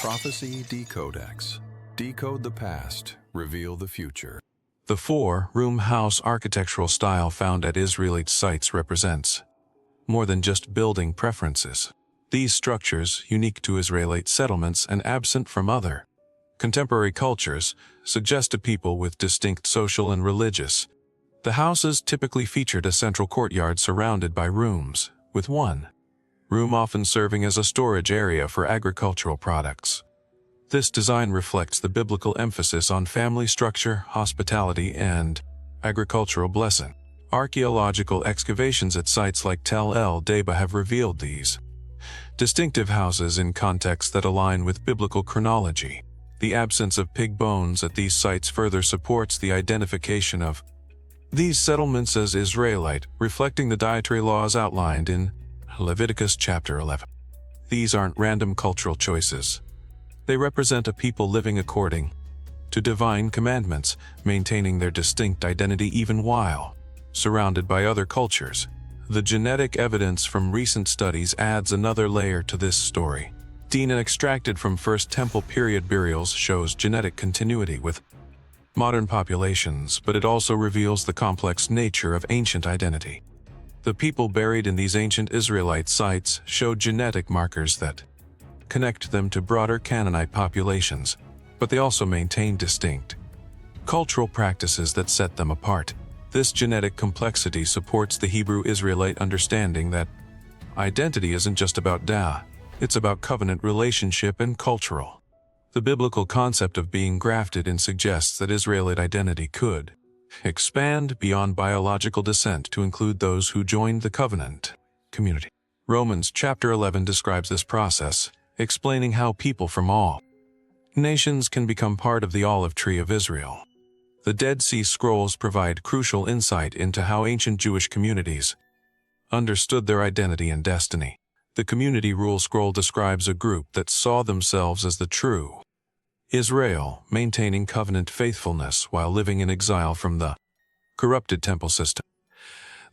Prophecy Decodex. Decode the past, reveal the future. The four-room house architectural style found at Israelite sites represents more than just building preferences. These structures, unique to Israelite settlements and absent from other contemporary cultures, suggest a people with distinct social and religious. The houses typically featured a central courtyard surrounded by rooms, with one room often serving as a storage area for agricultural products. This design reflects the biblical emphasis on family structure, hospitality, and agricultural blessing. Archaeological excavations at sites like Tel El Deba have revealed these distinctive houses in contexts that align with biblical chronology. The absence of pig bones at these sites further supports the identification of these settlements as Israelite, reflecting the dietary laws outlined in Leviticus chapter 11. These aren't random cultural choices. They represent a people living according to divine commandments, maintaining their distinct identity even while surrounded by other cultures. The genetic evidence from recent studies adds another layer to this story. DNA extracted from First Temple period burials shows genetic continuity with modern populations, but it also reveals the complex nature of ancient identity. The people buried in these ancient Israelite sites show genetic markers that connect them to broader Canaanite populations, but they also maintain distinct cultural practices that set them apart. This genetic complexity supports the Hebrew Israelite understanding that identity isn't just about it's about covenant relationship and cultural. The biblical concept of being grafted in suggests that Israelite identity could expand beyond biological descent to include those who joined the covenant community. Romans chapter 11 describes this process, explaining how people from all nations can become part of the olive tree of Israel. The Dead Sea Scrolls provide crucial insight into how ancient Jewish communities understood their identity and destiny. The Community Rule Scroll describes a group that saw themselves as the true Israel, maintaining covenant faithfulness while living in exile from the corrupted temple system.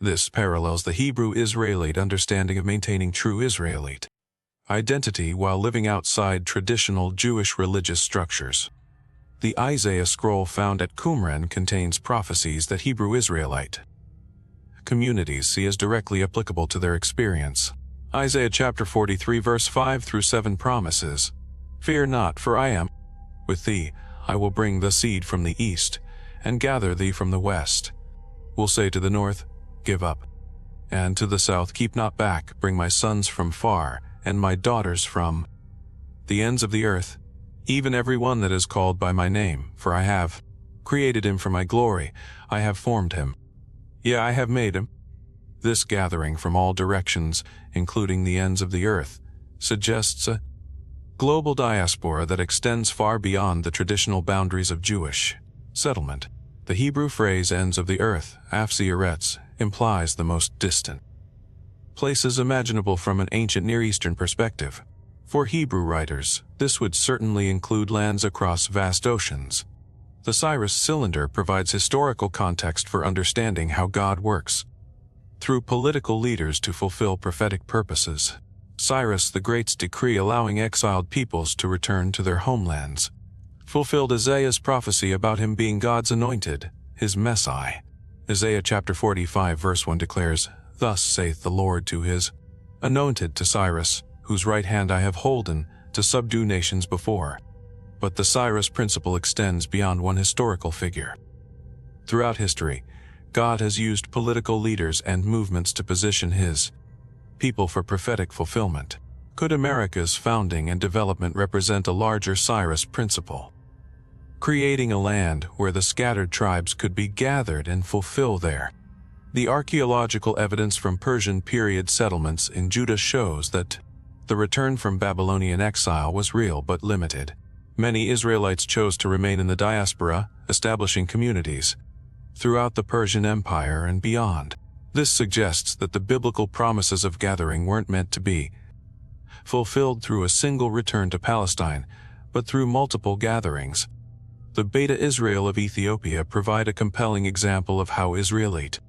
This parallels the Hebrew Israelite understanding of maintaining true Israelite identity while living outside traditional Jewish religious structures. The Isaiah scroll found at Qumran contains prophecies that Hebrew Israelite communities see as directly applicable to their experience. Isaiah chapter 43 verse 5 through 7 promises, "Fear not, for I am with thee. I will bring the seed from the east, and gather thee from the west. Will say to the north, Give up, and to the south, Keep not back. Bring my sons from far, and my daughters from the ends of the earth, even every one that is called by my name, for I have created him for my glory. I have formed him. Yea, I have made him." This gathering from all directions, including the ends of the earth, suggests a global diaspora that extends far beyond the traditional boundaries of Jewish settlement. The Hebrew phrase "ends of the earth," Afsi Eretz, implies the most distant places imaginable from an ancient Near Eastern perspective. For Hebrew writers, this would certainly include lands across vast oceans. The Cyrus cylinder provides historical context for understanding how God works through political leaders to fulfill prophetic purposes. Cyrus the Great's decree allowing exiled peoples to return to their homelands fulfilled Isaiah's prophecy about him being God's anointed, his Messiah. Isaiah chapter 45 verse 1 declares, "Thus saith the Lord to his anointed, to Cyrus, whose right hand I have holden, to subdue nations before." But the Cyrus principle extends beyond one historical figure. Throughout history, God has used political leaders and movements to position his people for prophetic fulfillment. Could America's founding and development represent a larger Cyrus principle, creating a land where the scattered tribes could be gathered and fulfill their The archaeological evidence from Persian period settlements in Judah shows that the return from Babylonian exile was real but limited. Many Israelites chose to remain in the diaspora, establishing communities throughout the Persian Empire and beyond. This suggests that the biblical promises of gathering weren't meant to be fulfilled through a single return to Palestine, but through multiple gatherings. The Beta Israel of Ethiopia provide a compelling example of how Israelite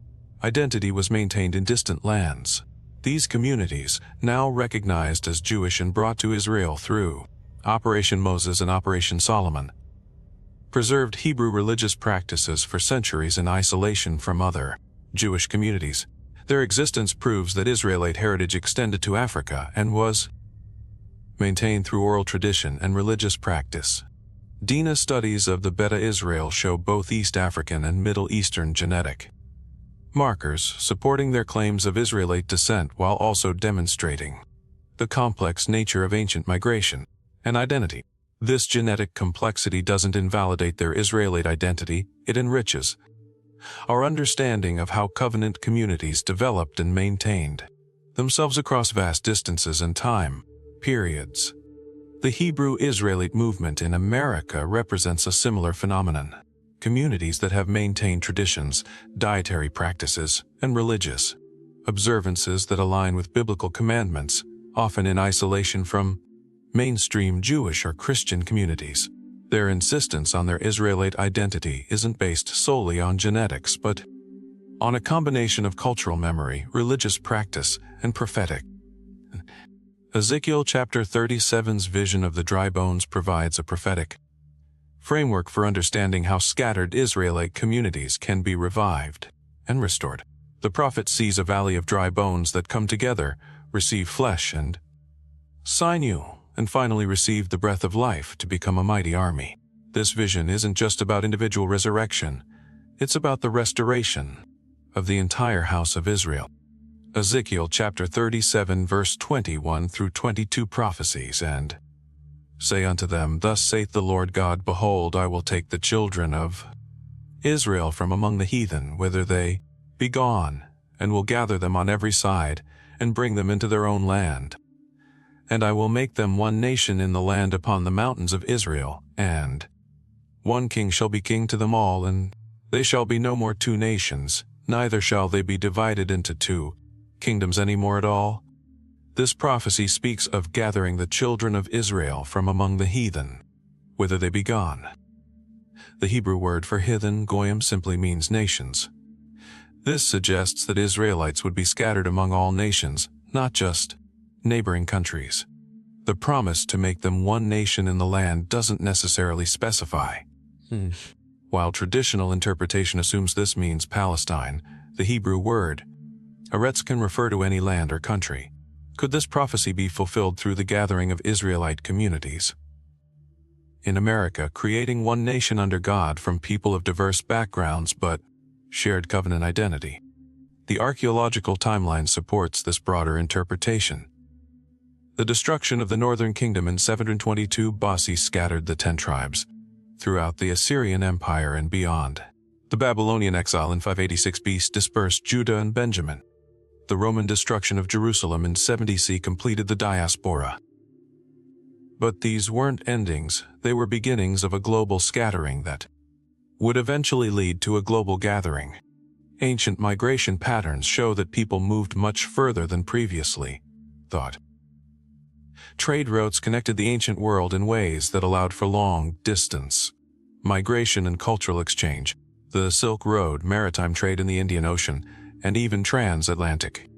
identity was maintained in distant lands. These communities, now recognized as Jewish and brought to Israel through Operation Moses and Operation Solomon, preserved Hebrew religious practices for centuries in isolation from other Jewish communities. Their existence proves that Israelite heritage extended to Africa and was maintained through oral tradition and religious practice. DNA studies of the Beta Israel show both East African and Middle Eastern genetic markers supporting their claims of Israelite descent while also demonstrating the complex nature of ancient migration and identity. This genetic complexity doesn't invalidate their Israelite identity, it enriches our understanding of how covenant communities developed and maintained themselves across vast distances and time periods. The Hebrew Israelite movement in America represents a similar phenomenon. Communities that have maintained traditions, dietary practices, and religious observances that align with biblical commandments, often in isolation from mainstream Jewish or Christian communities. Their insistence on their Israelite identity isn't based solely on genetics but on a combination of cultural memory, religious practice, and prophetic. Ezekiel chapter 37's vision of the dry bones provides a prophetic framework for understanding how scattered Israelite communities can be revived and restored. The prophet sees a valley of dry bones that come together, receive flesh and sinew, and finally receive the breath of life to become a mighty army. This vision isn't just about individual resurrection, it's about the restoration of the entire house of Israel. Ezekiel chapter 37 verse 21 through 22 prophecies, and say unto them, Thus saith the Lord God, Behold, I will take the children of Israel from among the heathen, whither they be gone, and will gather them on every side, and bring them into their own land. And I will make them one nation in the land upon the mountains of Israel, and one king shall be king to them all, and they shall be no more two nations, neither shall they be divided into two kingdoms any more at all. This prophecy speaks of gathering the children of Israel from among the heathen, whither they be gone. The Hebrew word for heathen, goyim, simply means nations. This suggests that Israelites would be scattered among all nations, not just neighboring countries. The promise to make them one nation in the land doesn't necessarily specify. While traditional interpretation assumes this means Palestine, the Hebrew word Eretz can refer to any land or country. Could this prophecy be fulfilled through the gathering of Israelite communities in America, creating one nation under God from people of diverse backgrounds but shared covenant identity? The archaeological timeline supports this broader interpretation. The destruction of the northern kingdom in 722 BC scattered the 10 tribes throughout the Assyrian Empire and beyond. The Babylonian exile in 586 BC dispersed Judah and Benjamin. The Roman destruction of Jerusalem in 70 CE completed the diaspora. But these weren't endings, they were beginnings of a global scattering that would eventually lead to a global gathering. Ancient migration patterns show that people moved much further than previously thought. Trade routes connected the ancient world in ways that allowed for long-distance migration and cultural exchange. The Silk Road, maritime trade in the Indian Ocean, and even transatlantic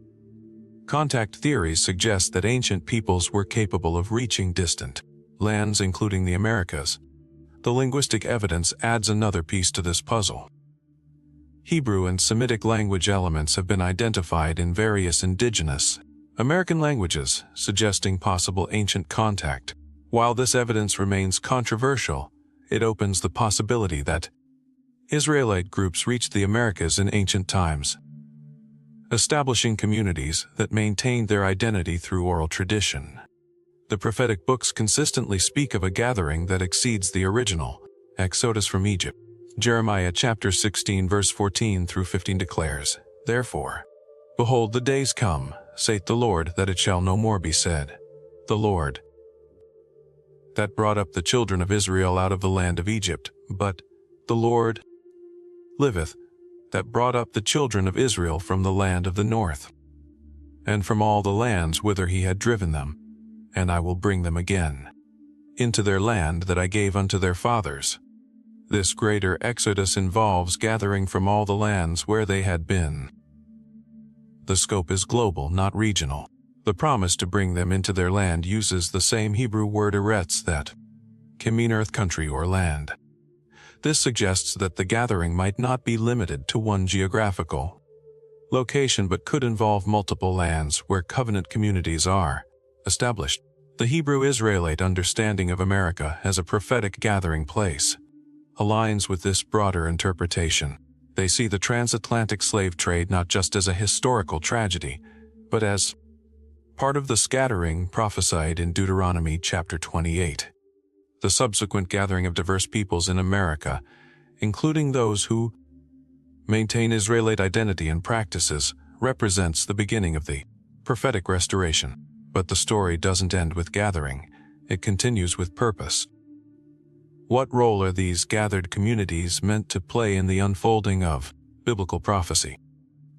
contact theories suggest that ancient peoples were capable of reaching distant lands, including the Americas. The linguistic evidence adds another piece to this puzzle. Hebrew and Semitic language elements have been identified in various indigenous American languages, suggesting possible ancient contact. While this evidence remains controversial, it opens the possibility that Israelite groups reached the Americas in ancient times, establishing communities that maintained their identity through oral tradition. The prophetic books consistently speak of a gathering that exceeds the original Exodus from Egypt. Jeremiah chapter 16 verse 14 through 15 declares, Therefore, behold, the days come, saith the Lord, that it shall no more be said, The Lord that brought up the children of Israel out of the land of Egypt, but the Lord liveth, that brought up the children of Israel from the land of the north, and from all the lands whither he had driven them, and I will bring them again into their land that I gave unto their fathers. This greater exodus involves gathering from all the lands where they had been. The scope is global, not regional. The promise to bring them into their land uses the same Hebrew word eretz that can mean earth, country, or land. This suggests that the gathering might not be limited to one geographical location but could involve multiple lands where covenant communities are established. The Hebrew Israelite understanding of America as a prophetic gathering place aligns with this broader interpretation. They see the transatlantic slave trade not just as a historical tragedy, but as part of the scattering prophesied in Deuteronomy chapter 28. The subsequent gathering of diverse peoples in America, including those who maintain Israelite identity and practices, represents the beginning of the prophetic restoration. But the story doesn't end with gathering, it continues with purpose. What role are these gathered communities meant to play in the unfolding of biblical prophecy?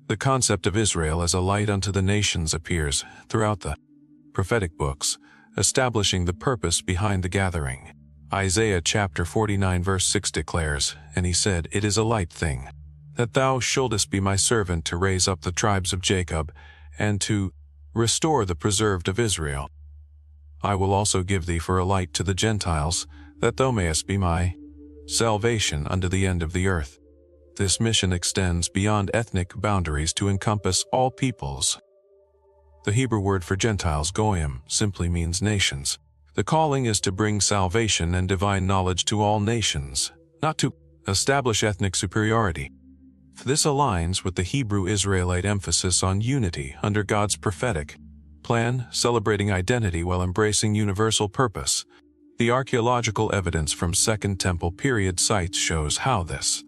The concept of Israel as a light unto the nations appears throughout the prophetic books, establishing the purpose behind the gathering. Isaiah chapter 49 verse 6 declares, "And he said, It is a light thing, that thou shouldest be my servant to raise up the tribes of Jacob, and to restore the preserved of Israel. I will also give thee for a light to the Gentiles, that thou mayest be my salvation unto the end of the earth." This mission extends beyond ethnic boundaries to encompass all peoples. The Hebrew word for Gentiles, goyim, simply means nations. The calling is to bring salvation and divine knowledge to all nations, not to establish ethnic superiority. This aligns with the Hebrew Israelite emphasis on unity under God's prophetic plan, celebrating identity while embracing universal purpose. The archaeological evidence from Second Temple period sites shows how this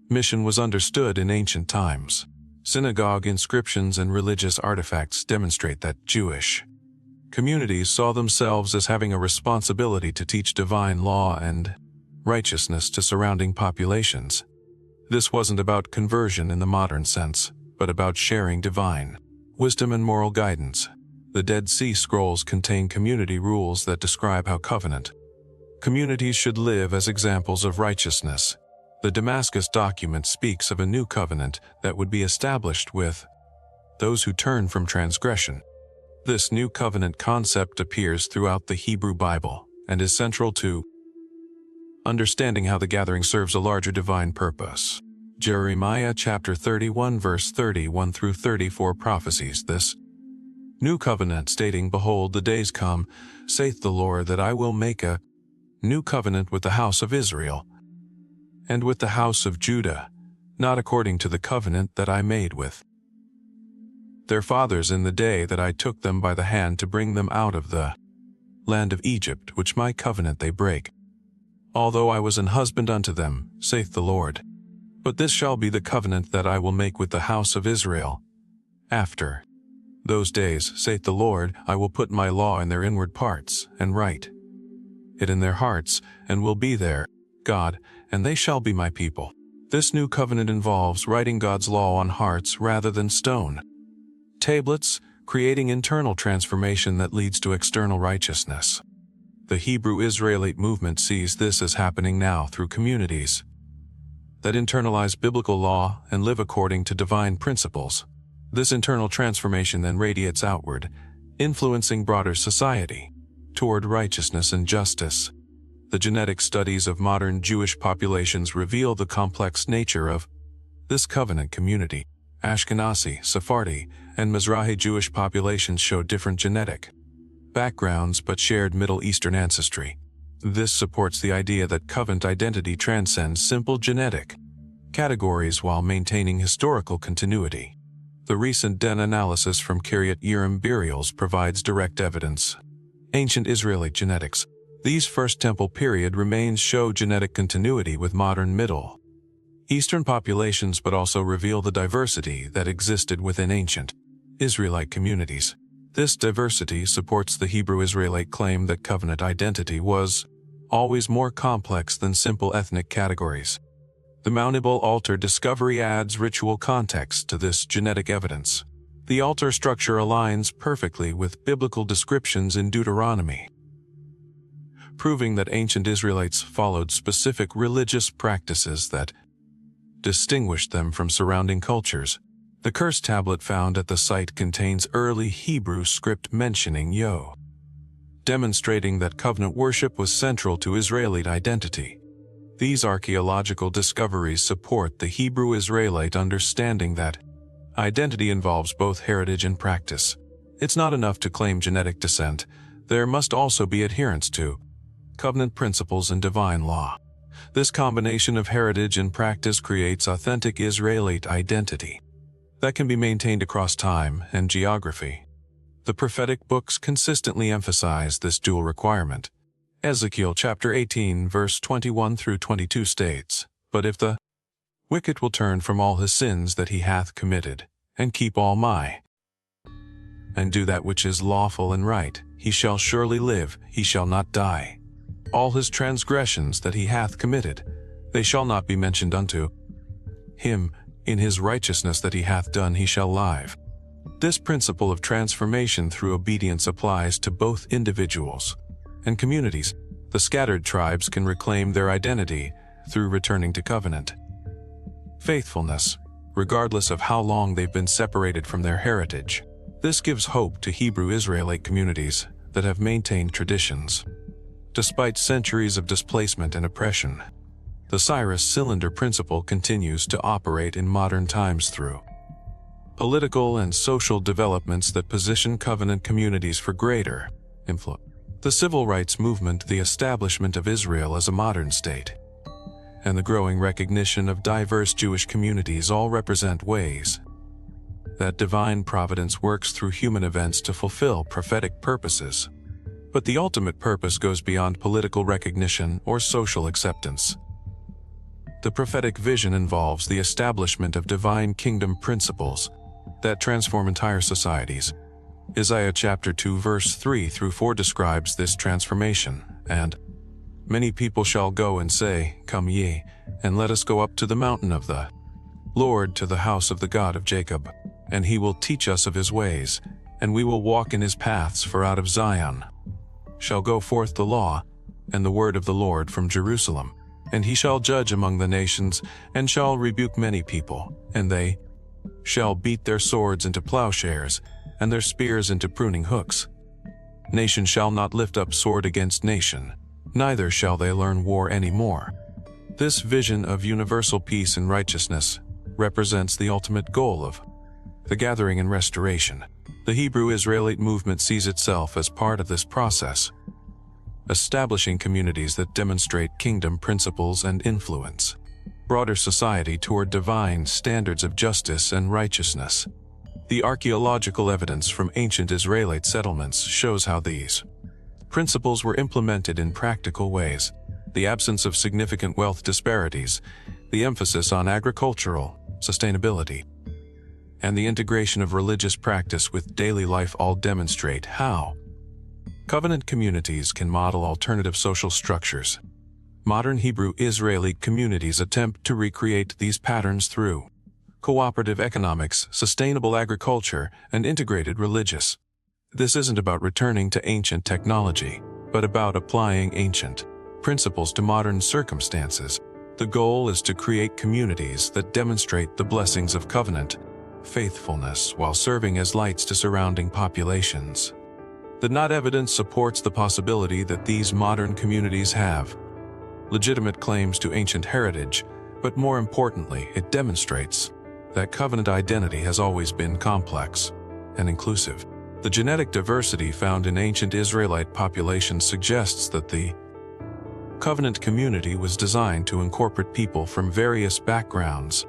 mission was understood in ancient times. Synagogue inscriptions and religious artifacts demonstrate that Jewish communities saw themselves as having a responsibility to teach divine law and righteousness to surrounding populations. This wasn't about conversion in the modern sense, but about sharing divine wisdom and moral guidance. The Dead Sea Scrolls contain community rules that describe how covenant communities should live as examples of righteousness. The Damascus document speaks of a new covenant that would be established with those who turn from transgression. This new covenant concept appears throughout the Hebrew Bible and is central to understanding how the gathering serves a larger divine purpose. Jeremiah chapter 31 verse 31 through 34 prophesies this new covenant, stating, "Behold, the days come, saith the Lord, that I will make a new covenant with the house of Israel and with the house of Judah, not according to the covenant that I made with their fathers in the day that I took them by the hand to bring them out of the land of Egypt, which my covenant they break. Although I was an husband unto them, saith the Lord. But this shall be the covenant that I will make with the house of Israel. After those days, saith the Lord, I will put my law in their inward parts, and write it in their hearts, and will be their God, and they shall be my people." This new covenant involves writing God's law on hearts rather than stone tablets, creating internal transformation that leads to external righteousness. The Hebrew Israelite movement sees this as happening now through communities that internalize biblical law and live according to divine principles. This internal transformation then radiates outward, influencing broader society toward righteousness and justice. The genetic studies of modern Jewish populations reveal the complex nature of this covenant community. Ashkenazi, Sephardi, and Mizrahi Jewish populations show different genetic backgrounds but shared Middle Eastern ancestry. This supports the idea that covenant identity transcends simple genetic categories while maintaining historical continuity. The recent Den analysis from Kiryat Yearim burials provides direct evidence. Ancient Israelite genetics. These First Temple period remains show genetic continuity with modern Middle Eastern populations but also reveal the diversity that existed within ancient Israelite communities. This diversity supports the Hebrew Israelite claim that covenant identity was always more complex than simple ethnic categories. The Mountable altar discovery adds ritual context to this genetic evidence. The altar structure aligns perfectly with biblical descriptions in Deuteronomy, proving that ancient Israelites followed specific religious practices that distinguished them from surrounding cultures. The curse tablet found at the site contains early Hebrew script mentioning Yo, demonstrating that covenant worship was central to Israelite identity. These archaeological discoveries support the Hebrew Israelite understanding that identity involves both heritage and practice. It's not enough to claim genetic descent. There must also be adherence to covenant principles and divine law. This combination of heritage and practice creates authentic Israelite identity that can be maintained across time and geography. The prophetic books consistently emphasize this dual requirement. Ezekiel chapter 18 verse 21 through 22 states, "But if the wicked will turn from all his sins that he hath committed, and keep all my, and do that which is lawful and right, he shall surely live, he shall not die. All his transgressions that he hath committed, they shall not be mentioned unto him. In his righteousness that he hath done he shall live." This principle of transformation through obedience applies to both individuals and communities. The scattered tribes can reclaim their identity through returning to covenant faithfulness, regardless of how long they've been separated from their heritage. This gives hope to Hebrew Israelite communities that have maintained traditions despite centuries of displacement and oppression. The Cyrus cylinder principle continues to operate in modern times through political and social developments that position covenant communities for greater influence. The civil rights movement, the establishment of Israel as a modern state, and the growing recognition of diverse Jewish communities all represent ways that divine providence works through human events to fulfill prophetic purposes. But the ultimate purpose goes beyond political recognition or social acceptance. The prophetic vision involves the establishment of divine kingdom principles that transform entire societies. Isaiah chapter 2 verse 3 through 4 describes this transformation, and many people shall go and say, "Come ye, and let us go up to the mountain of the Lord, to the house of the God of Jacob, and he will teach us of his ways, and we will walk in his paths, for out of Zion shall go forth the law and the word of the Lord from Jerusalem. And he shall judge among the nations, and shall rebuke many people, and they shall beat their swords into plowshares, and their spears into pruning hooks. Nation shall not lift up sword against nation, neither shall they learn war any more." This vision of universal peace and righteousness represents the ultimate goal of the gathering and restoration. The Hebrew Israelite movement sees itself as part of this process, establishing communities that demonstrate kingdom principles and influence broader society toward divine standards of justice and righteousness. The archaeological evidence from ancient Israelite settlements shows how these principles were implemented in practical ways. The absence of significant wealth disparities, the emphasis on agricultural sustainability, and the integration of religious practice with daily life all demonstrate how covenant communities can model alternative social structures. Modern Hebrew Israelite communities attempt to recreate these patterns through cooperative economics, sustainable agriculture, and integrated religious. This isn't about returning to ancient technology, but about applying ancient principles to modern circumstances. The goal is to create communities that demonstrate the blessings of covenant faithfulness while serving as lights to surrounding populations. The not evidence supports the possibility that these modern communities have legitimate claims to ancient heritage, but more importantly, it demonstrates that covenant identity has always been complex and inclusive. The genetic diversity found in ancient Israelite populations suggests that the covenant community was designed to incorporate people from various backgrounds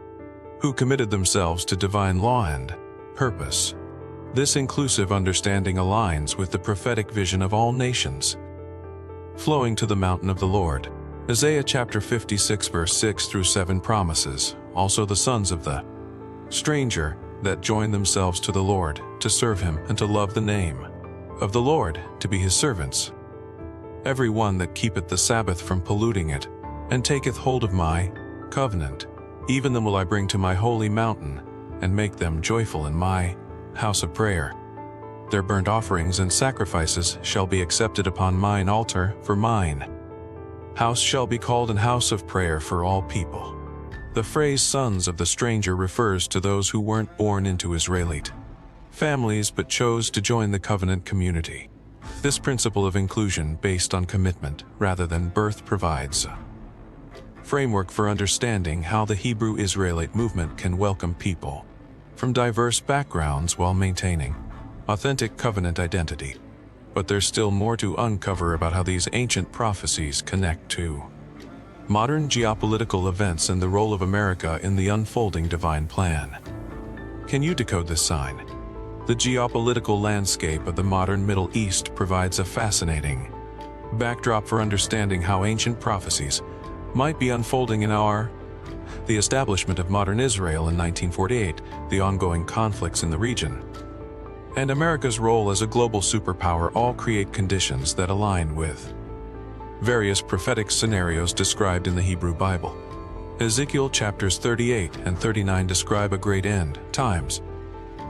who committed themselves to divine law and purpose. This inclusive understanding aligns with the prophetic vision of all nations flowing to the mountain of the Lord. Isaiah chapter 56 verse 6 through 7 promises, "Also the sons of the stranger that join themselves to the Lord, to serve him and to love the name of the Lord, to be his servants. Every one that keepeth the Sabbath from polluting it, and taketh hold of my covenant, even them will I bring to my holy mountain, and make them joyful in my house of prayer. Their burnt offerings and sacrifices shall be accepted upon mine altar, for mine house shall be called an house of prayer for all people. The phrase sons of the stranger refers to those who weren't born into Israelite families but chose to join the covenant community. This principle of inclusion based on commitment rather than birth provides a framework for understanding how the Hebrew Israelite movement can welcome people from diverse backgrounds while maintaining authentic covenant identity. But there's still more to uncover about how these ancient prophecies connect to modern geopolitical events and the role of America in the unfolding divine plan. Can you decode this sign? The geopolitical landscape of the modern Middle East provides a fascinating backdrop for understanding how ancient prophecies might be unfolding in the establishment of modern Israel in 1948, the ongoing conflicts in the region, and America's role as a global superpower all create conditions that align with various prophetic scenarios described in the Hebrew Bible. Ezekiel chapters 38 and 39 describe a great end times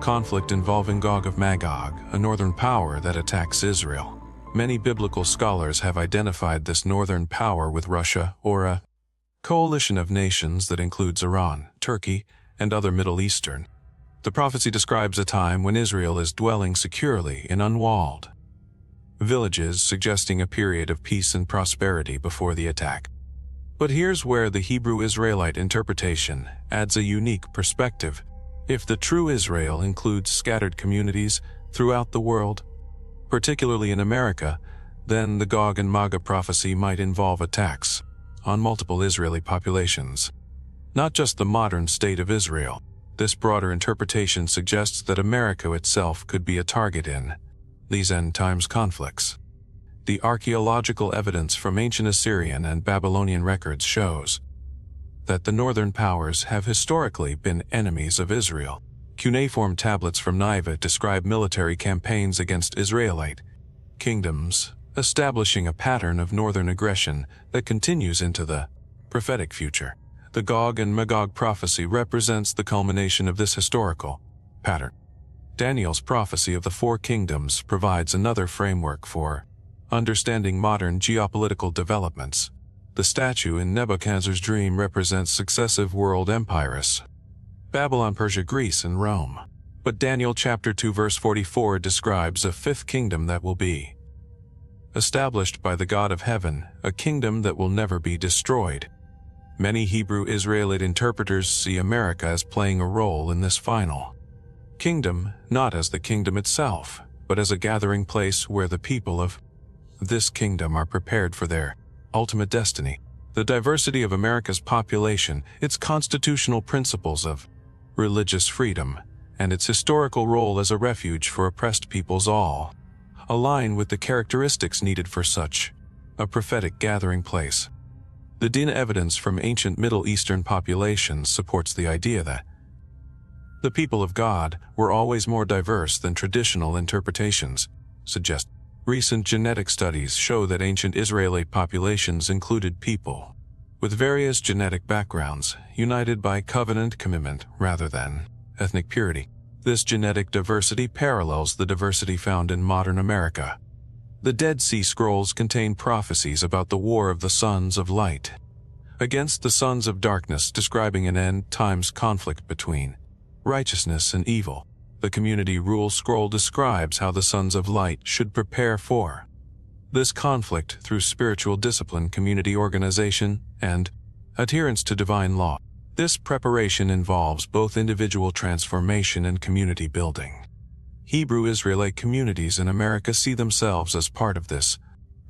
conflict involving Gog of Magog, a northern power that attacks Israel. Many biblical scholars have identified this northern power with Russia or a coalition of nations that includes Iran, Turkey, and other Middle Eastern. The prophecy describes a time when Israel is dwelling securely in unwalled villages, suggesting a period of peace and prosperity before the attack. But here's where the Hebrew Israelite interpretation adds a unique perspective. If the true Israel includes scattered communities throughout the world, particularly in America, then the Gog and Magog prophecy might involve attacks on multiple Israeli populations, not just the modern state of Israel. This broader interpretation suggests that America itself could be a target in these end times conflicts. The archaeological evidence from ancient Assyrian and Babylonian records shows that the northern powers have historically been enemies of Israel. Cuneiform tablets from Nineveh describe military campaigns against Israelite kingdoms, establishing a pattern of northern aggression that continues into the prophetic future. The Gog and Magog prophecy represents the culmination of this historical pattern. Daniel's prophecy of the four kingdoms provides another framework for understanding modern geopolitical developments. The statue in Nebuchadnezzar's dream represents successive world empires: Babylon, Persia, Greece, and Rome. But Daniel chapter 2 verse 44 describes a fifth kingdom that will be established by the God of heaven, a kingdom that will never be destroyed. Many Hebrew Israelite interpreters see America as playing a role in this final kingdom, not as the kingdom itself, but as a gathering place where the people of this kingdom are prepared for their ultimate destiny. The diversity of America's population, its constitutional principles of religious freedom, and its historical role as a refuge for oppressed peoples all align with the characteristics needed for such a prophetic gathering place. The DNA evidence from ancient Middle Eastern populations supports the idea that the people of God were always more diverse than traditional interpretations suggest. Recent genetic studies show that ancient Israelite populations included people with various genetic backgrounds, united by covenant commitment rather than ethnic purity. This genetic diversity parallels the diversity found in modern America. The Dead Sea Scrolls contain prophecies about the war of the sons of light against the sons of darkness, describing an end times conflict between righteousness and evil. The Community Rule Scroll describes how the sons of light should prepare for this conflict through spiritual discipline, community organization, and adherence to divine law. This preparation involves both individual transformation and community building. Hebrew Israelite communities in America see themselves as part of this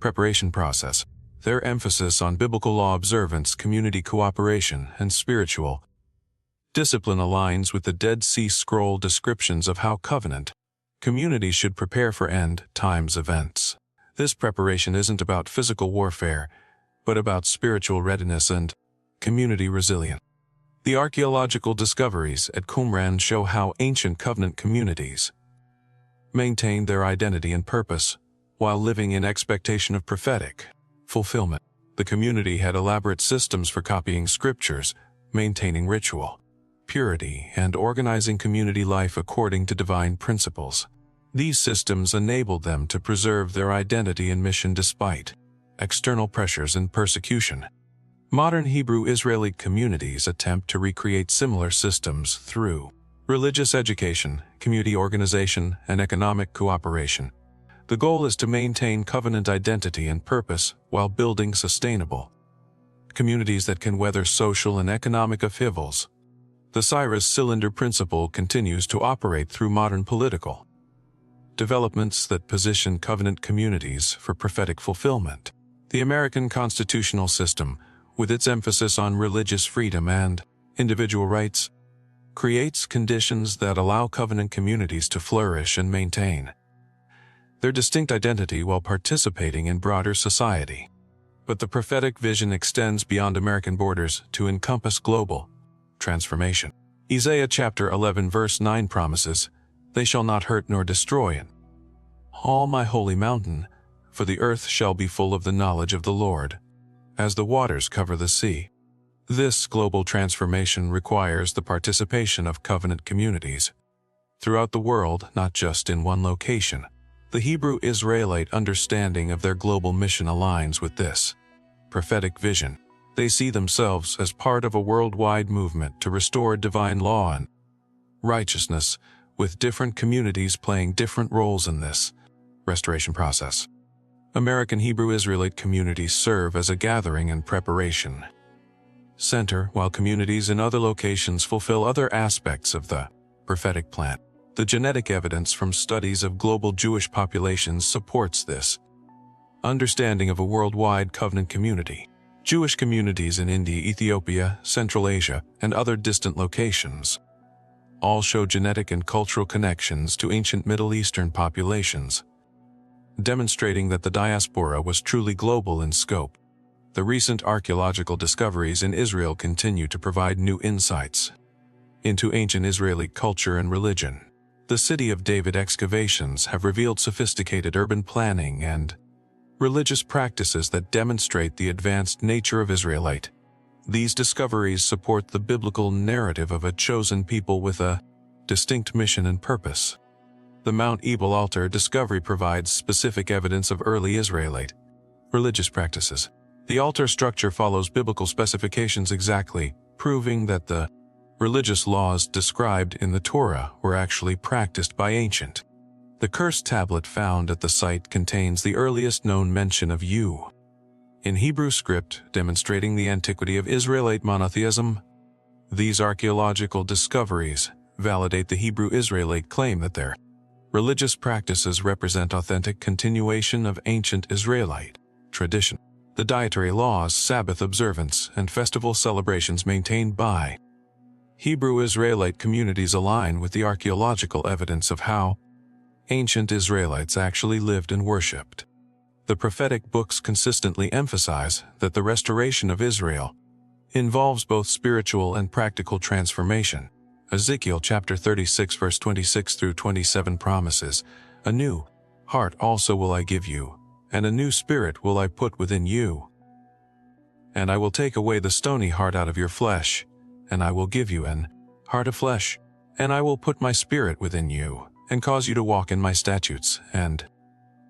preparation process. Their emphasis on biblical law observance, community cooperation, and spiritual discipline aligns with the Dead Sea Scroll descriptions of how covenant communities should prepare for end times events. This preparation isn't about physical warfare, but about spiritual readiness and community resilience. The archaeological discoveries at Qumran show how ancient covenant communities maintained their identity and purpose while living in expectation of prophetic fulfillment. The community had elaborate systems for copying scriptures, maintaining ritual purity, and organizing community life according to divine principles. These systems enabled them to preserve their identity and mission despite external pressures and persecution. Modern Hebrew Israelite communities attempt to recreate similar systems through religious education, community organization, and economic cooperation. The goal is to maintain covenant identity and purpose while building sustainable communities that can weather social and economic upheavals. The Cyrus cylinder principle continues to operate through modern political developments that position covenant communities for prophetic fulfillment. The American constitutional system, with its emphasis on religious freedom and individual rights, creates conditions that allow covenant communities to flourish and maintain their distinct identity while participating in broader society. But the prophetic vision extends beyond American borders to encompass global transformation. Isaiah chapter 11 verse 9 promises, "They shall not hurt nor destroy in all my holy mountain, for the earth shall be full of the knowledge of the Lord, as the waters cover the sea." This global transformation requires the participation of covenant communities throughout the world, not just in one location. The Hebrew Israelite understanding of their global mission aligns with this prophetic vision. They see themselves as part of a worldwide movement to restore divine law and righteousness, with different communities playing different roles in this restoration process. American Hebrew Israelite communities serve as a gathering and preparation center, while communities in other locations fulfill other aspects of the prophetic plan. The genetic evidence from studies of global Jewish populations supports this understanding of a worldwide covenant community. Jewish communities in India, Ethiopia, Central Asia, and other distant locations all show genetic and cultural connections to ancient Middle Eastern populations, demonstrating that the diaspora was truly global in scope. The recent archaeological discoveries in Israel continue to provide new insights into ancient Israeli culture and religion. The City of David excavations have revealed sophisticated urban planning and religious practices that demonstrate the advanced nature of Israelite. These discoveries support the biblical narrative of a chosen people with a distinct mission and purpose. The Mount Ebal altar discovery provides specific evidence of early Israelite religious practices. The altar structure follows biblical specifications exactly, proving that the religious laws described in the Torah were actually practiced by ancient. The cursed tablet found at the site contains the earliest known mention of you in Hebrew script, demonstrating the antiquity of Israelite monotheism. These archaeological discoveries validate the Hebrew Israelite claim that their religious practices represent authentic continuation of ancient Israelite tradition. The dietary laws, Sabbath observance, and festival celebrations maintained by Hebrew Israelite communities align with the archaeological evidence of how ancient Israelites actually lived and worshipped. The prophetic books consistently emphasize that the restoration of Israel involves both spiritual and practical transformation. Ezekiel chapter 36 verse 26 through 27 promises, "A new heart also will I give you, and a new spirit will I put within you. And I will take away the stony heart out of your flesh, and I will give you an heart of flesh, and I will put my spirit within you, and cause you to walk in my statutes, and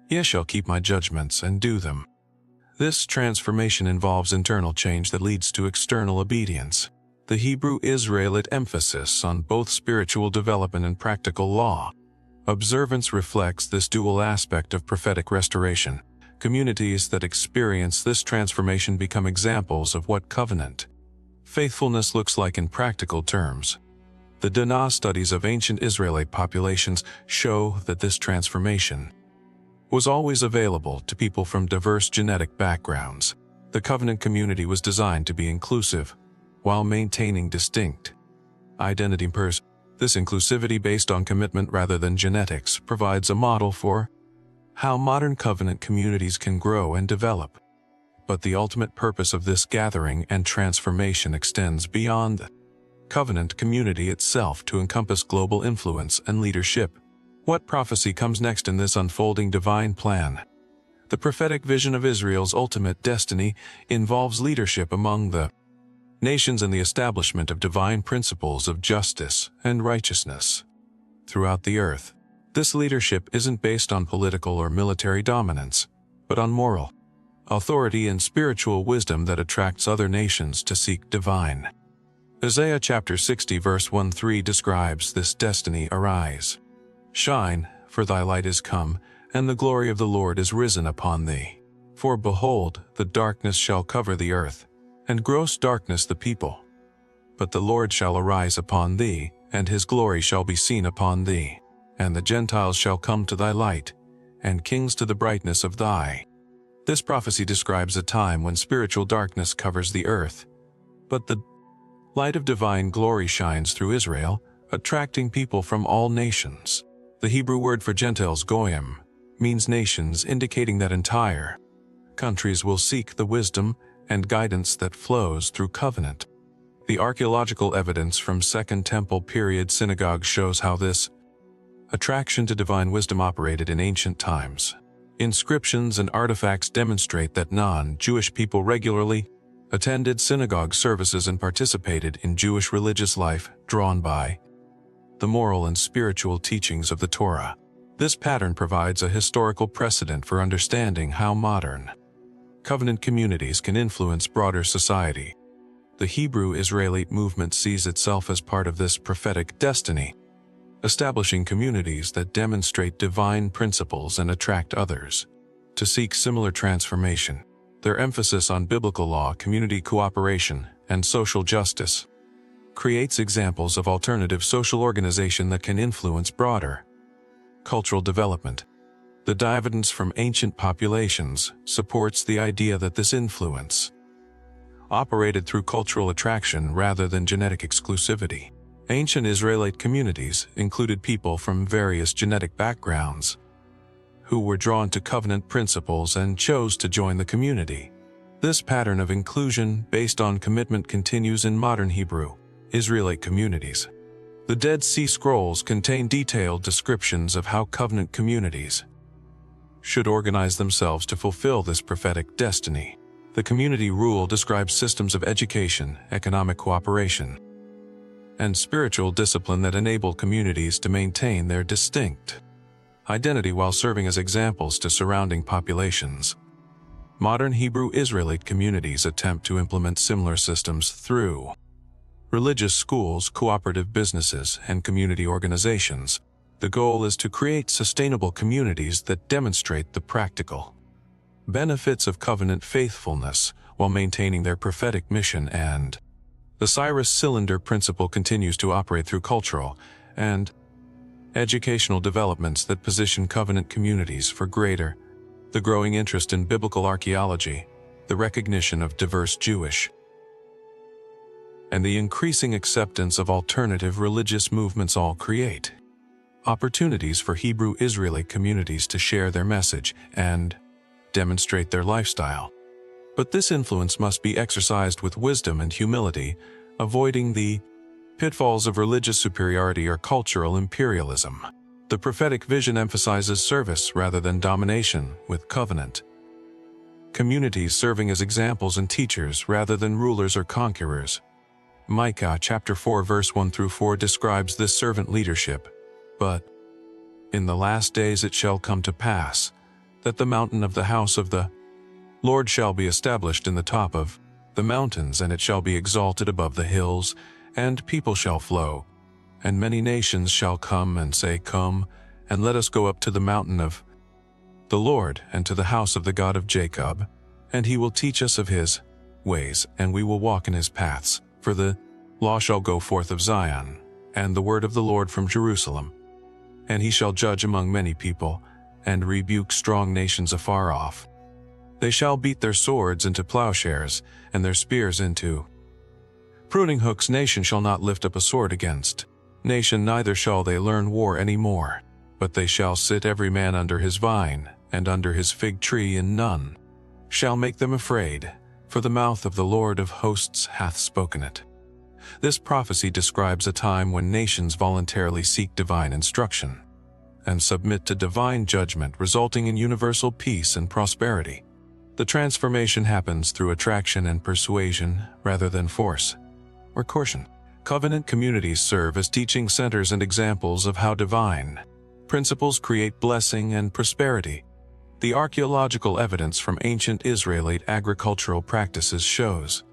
ye shall keep my judgments and do them." This transformation involves internal change that leads to external obedience. The Hebrew Israelite emphasis on both spiritual development and practical law observance reflects this dual aspect of prophetic restoration. Communities that experience this transformation become examples of what covenant faithfulness looks like in practical terms. The Dana studies of ancient Israelite populations show that this transformation was always available to people from diverse genetic backgrounds. The covenant community was designed to be inclusive, while maintaining distinct identity. This inclusivity based on commitment rather than genetics provides a model for how modern covenant communities can grow and develop. But the ultimate purpose of this gathering and transformation extends beyond the covenant community itself to encompass global influence and leadership. What prophecy comes next in this unfolding divine plan? The prophetic vision of Israel's ultimate destiny involves leadership among the nations and the establishment of divine principles of justice and righteousness throughout the earth. This leadership isn't based on political or military dominance, but on moral authority and spiritual wisdom that attracts other nations to seek divine. Isaiah chapter 60 verse 1-3 describes this destiny. Arise, shine, for thy light is come, and the glory of the Lord is risen upon thee. For behold, the darkness shall cover the earth, and gross darkness the people. But the Lord shall arise upon thee, and his glory shall be seen upon thee. And the Gentiles shall come to thy light, and kings to the brightness of thy. This prophecy describes a time when spiritual darkness covers the earth, but the light of divine glory shines through Israel, attracting people from all nations. The Hebrew word for Gentiles, goyim, means nations, indicating that entire countries will seek the wisdom and guidance that flows through covenant. The archaeological evidence from Second Temple period synagogues shows how this attraction to divine wisdom operated in ancient times. Inscriptions and artifacts demonstrate that non-Jewish people regularly attended synagogue services and participated in Jewish religious life, drawn by the moral and spiritual teachings of the Torah. This pattern provides a historical precedent for understanding how modern covenant communities can influence broader society. The Hebrew Israelite movement sees itself as part of this prophetic destiny, establishing communities that demonstrate divine principles and attract others to seek similar transformation. Their emphasis on biblical law, community cooperation, and social justice creates examples of alternative social organization that can influence broader cultural development. The evidence from ancient populations supports the idea that this influence operated through cultural attraction rather than genetic exclusivity. Ancient Israelite communities included people from various genetic backgrounds who were drawn to covenant principles and chose to join the community. This pattern of inclusion based on commitment continues in modern Hebrew Israelite communities. The Dead Sea Scrolls contain detailed descriptions of how covenant communities should organize themselves to fulfill this prophetic destiny. The community rule describes systems of education, economic cooperation, and spiritual discipline that enable communities to maintain their distinct identity while serving as examples to surrounding populations. Modern Hebrew Israelite communities attempt to implement similar systems through religious schools, cooperative businesses, and community organizations. The goal is to create sustainable communities that demonstrate the practical benefits of covenant faithfulness while maintaining their prophetic mission, and the Cyrus cylinder principle continues to operate through cultural and educational developments that position covenant communities for greater. The growing interest in biblical archaeology, the recognition of diverse Jewish, and the increasing acceptance of alternative religious movements all create opportunities for Hebrew Israelite communities to share their message and demonstrate their lifestyle. But this influence must be exercised with wisdom and humility, avoiding the pitfalls of religious superiority or cultural imperialism. The prophetic vision emphasizes service rather than domination, with covenant communities serving as examples and teachers rather than rulers or conquerors. Micah chapter 4 verse 1-4 describes this servant leadership. But in the last days it shall come to pass that the mountain of the house of the Lord shall be established in the top of the mountains, and it shall be exalted above the hills, and people shall flow, and many nations shall come and say, Come, and let us go up to the mountain of the Lord, and to the house of the God of Jacob, and he will teach us of his ways, and we will walk in his paths. For the law shall go forth of Zion, and the word of the Lord from Jerusalem. And he shall judge among many people, and rebuke strong nations afar off. They shall beat their swords into plowshares, and their spears into pruning hooks. Nation shall not lift up a sword against nation, neither shall they learn war any more. But they shall sit every man under his vine, and under his fig tree, and none shall make them afraid, for the mouth of the Lord of hosts hath spoken it. This prophecy describes a time when nations voluntarily seek divine instruction and submit to divine judgment, resulting in universal peace and prosperity. The transformation happens through attraction and persuasion rather than force or coercion. Covenant communities serve as teaching centers and examples of how divine principles create blessing and prosperity. The archaeological evidence from ancient Israelite agricultural practices shows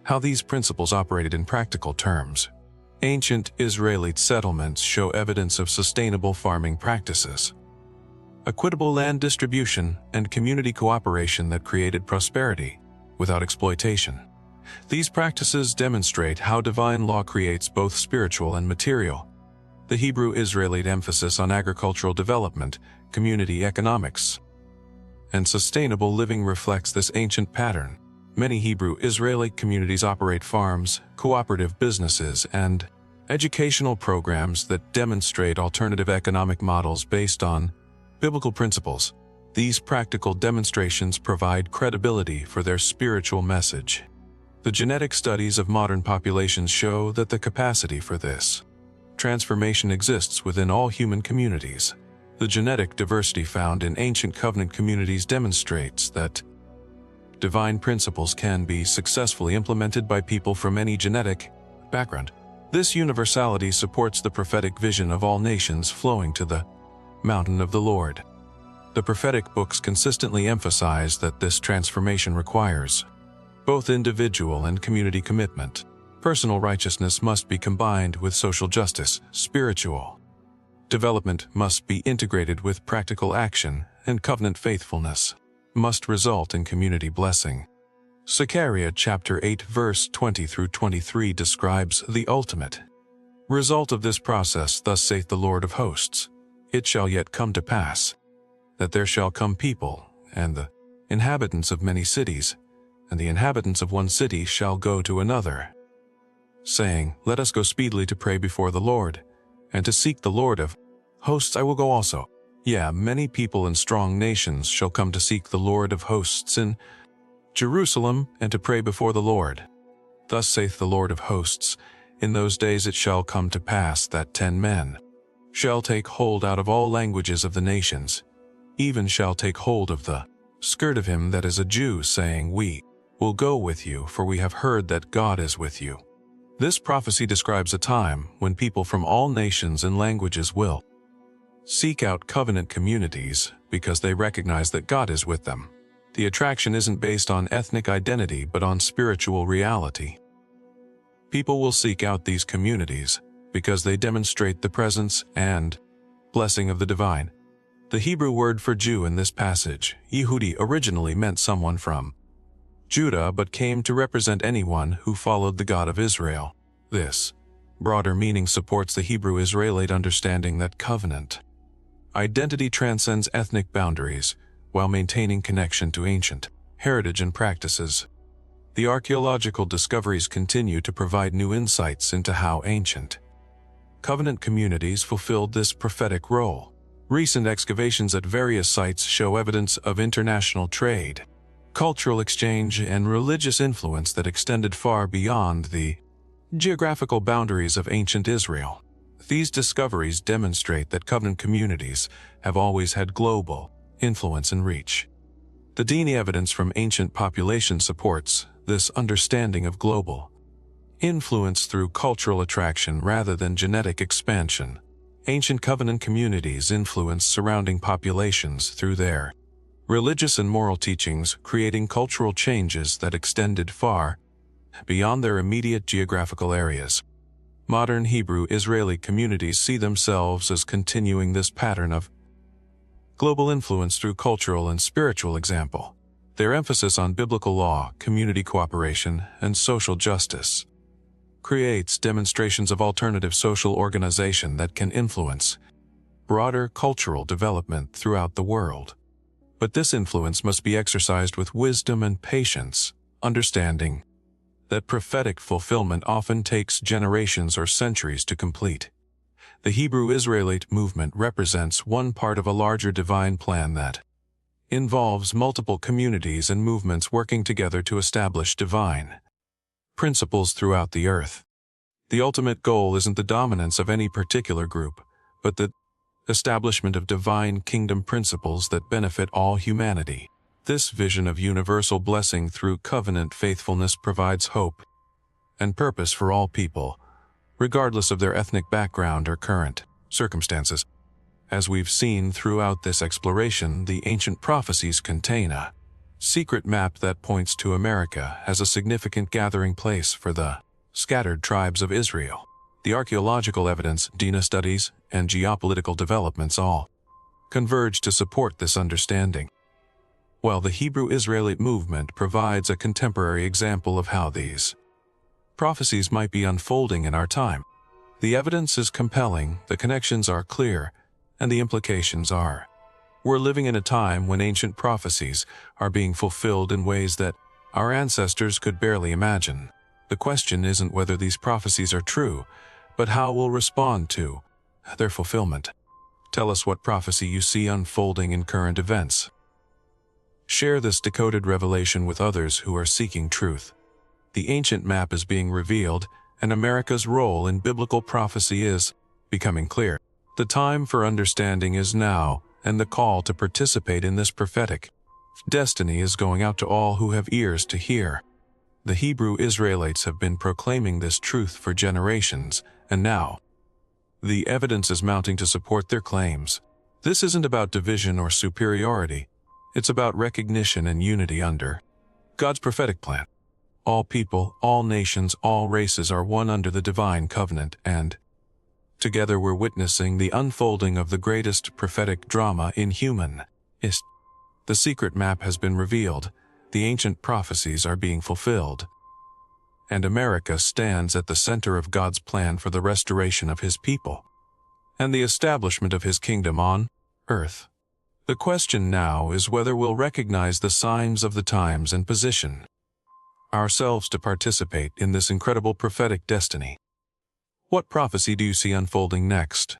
how these principles operated in practical terms. Ancient Israelite settlements show evidence of sustainable farming practices, equitable land distribution, and community cooperation that created prosperity without exploitation. These practices demonstrate how divine law creates both spiritual and material. The Hebrew Israelite emphasis on agricultural development, community economics, and sustainable living reflects this ancient pattern. Many Hebrew Israelite communities operate farms, cooperative businesses, and educational programs that demonstrate alternative economic models based on biblical principles. These practical demonstrations provide credibility for their spiritual message. The genetic studies of modern populations show that the capacity for this transformation exists within all human communities. The genetic diversity found in ancient covenant communities demonstrates that divine principles can be successfully implemented by people from any genetic background. This universality supports the prophetic vision of all nations flowing to the mountain of the Lord. The prophetic books consistently emphasize that this transformation requires both individual and community commitment. Personal righteousness must be combined with social justice. Spiritual development must be integrated with practical action, and covenant faithfulness must result in community blessing. Zechariah chapter 8 verse 20 through 23 describes the ultimate result of this process. Thus saith the Lord of hosts, it shall yet come to pass, that there shall come people, and the inhabitants of many cities, and the inhabitants of one city shall go to another, saying, let us go speedily to pray before the Lord, and to seek the Lord of hosts. I will go also. Yeah, many people and strong nations shall come to seek the Lord of hosts in Jerusalem, and to pray before the Lord. Thus saith the Lord of hosts, in those days it shall come to pass that 10 men shall take hold out of all languages of the nations, even shall take hold of the skirt of him that is a Jew, saying, we will go with you, for we have heard that God is with you. This prophecy describes a time when people from all nations and languages will seek out covenant communities because they recognize that God is with them. The attraction isn't based on ethnic identity but on spiritual reality. People will seek out these communities because they demonstrate the presence and blessing of the divine. The Hebrew word for Jew in this passage, Yehudi, originally meant someone from Judah but came to represent anyone who followed the God of Israel. This broader meaning supports the Hebrew Israelite understanding that covenant identity transcends ethnic boundaries while maintaining connection to ancient heritage and practices. The archaeological discoveries continue to provide new insights into how ancient covenant communities fulfilled this prophetic role. Recent excavations at various sites show evidence of international trade, cultural exchange, and religious influence that extended far beyond the geographical boundaries of ancient Israel. These discoveries demonstrate that covenant communities have always had global influence and reach. The DNA evidence from ancient populations supports this understanding of global influence through cultural attraction rather than genetic expansion. Ancient covenant communities influenced surrounding populations through their religious and moral teachings, creating cultural changes that extended far beyond their immediate geographical areas. Modern Hebrew Israelite communities see themselves as continuing this pattern of global influence through cultural and spiritual example. Their emphasis on biblical law, community cooperation, and social justice creates demonstrations of alternative social organization that can influence broader cultural development throughout the world. But this influence must be exercised with wisdom and patience, understanding that prophetic fulfillment often takes generations or centuries to complete. The Hebrew Israelite movement represents one part of a larger divine plan that involves multiple communities and movements working together to establish divine principles throughout the earth. The ultimate goal isn't the dominance of any particular group, but the establishment of divine kingdom principles that benefit all humanity. This vision of universal blessing through covenant faithfulness provides hope and purpose for all people, regardless of their ethnic background or current circumstances. As we've seen throughout this exploration, the ancient prophecies contain a secret map that points to America as a significant gathering place for the scattered tribes of Israel. The archaeological evidence, DNA studies, and geopolitical developments all converge to support this understanding. While the Hebrew Israelite movement provides a contemporary example of how these prophecies might be unfolding in our time, the evidence is compelling, the connections are clear, and the implications are. We're living in a time when ancient prophecies are being fulfilled in ways that our ancestors could barely imagine. The question isn't whether these prophecies are true, but how we'll respond to their fulfillment. Tell us what prophecy you see unfolding in current events. Share this decoded revelation with others who are seeking truth. The ancient map is being revealed, and America's role in biblical prophecy is becoming clear. The time for understanding is now, and the call to participate in this prophetic destiny is going out to all who have ears to hear. The Hebrew Israelites have been proclaiming this truth for generations, and now the evidence is mounting to support their claims. This isn't about division or superiority. It's about recognition and unity under God's prophetic plan. All people, all nations, all races are one under the divine covenant, and together we're witnessing the unfolding of the greatest prophetic drama in human history. The secret map has been revealed, the ancient prophecies are being fulfilled, and America stands at the center of God's plan for the restoration of His people and the establishment of His kingdom on earth. The question now is whether we'll recognize the signs of the times and position ourselves to participate in this incredible prophetic destiny. What prophecy do you see unfolding next?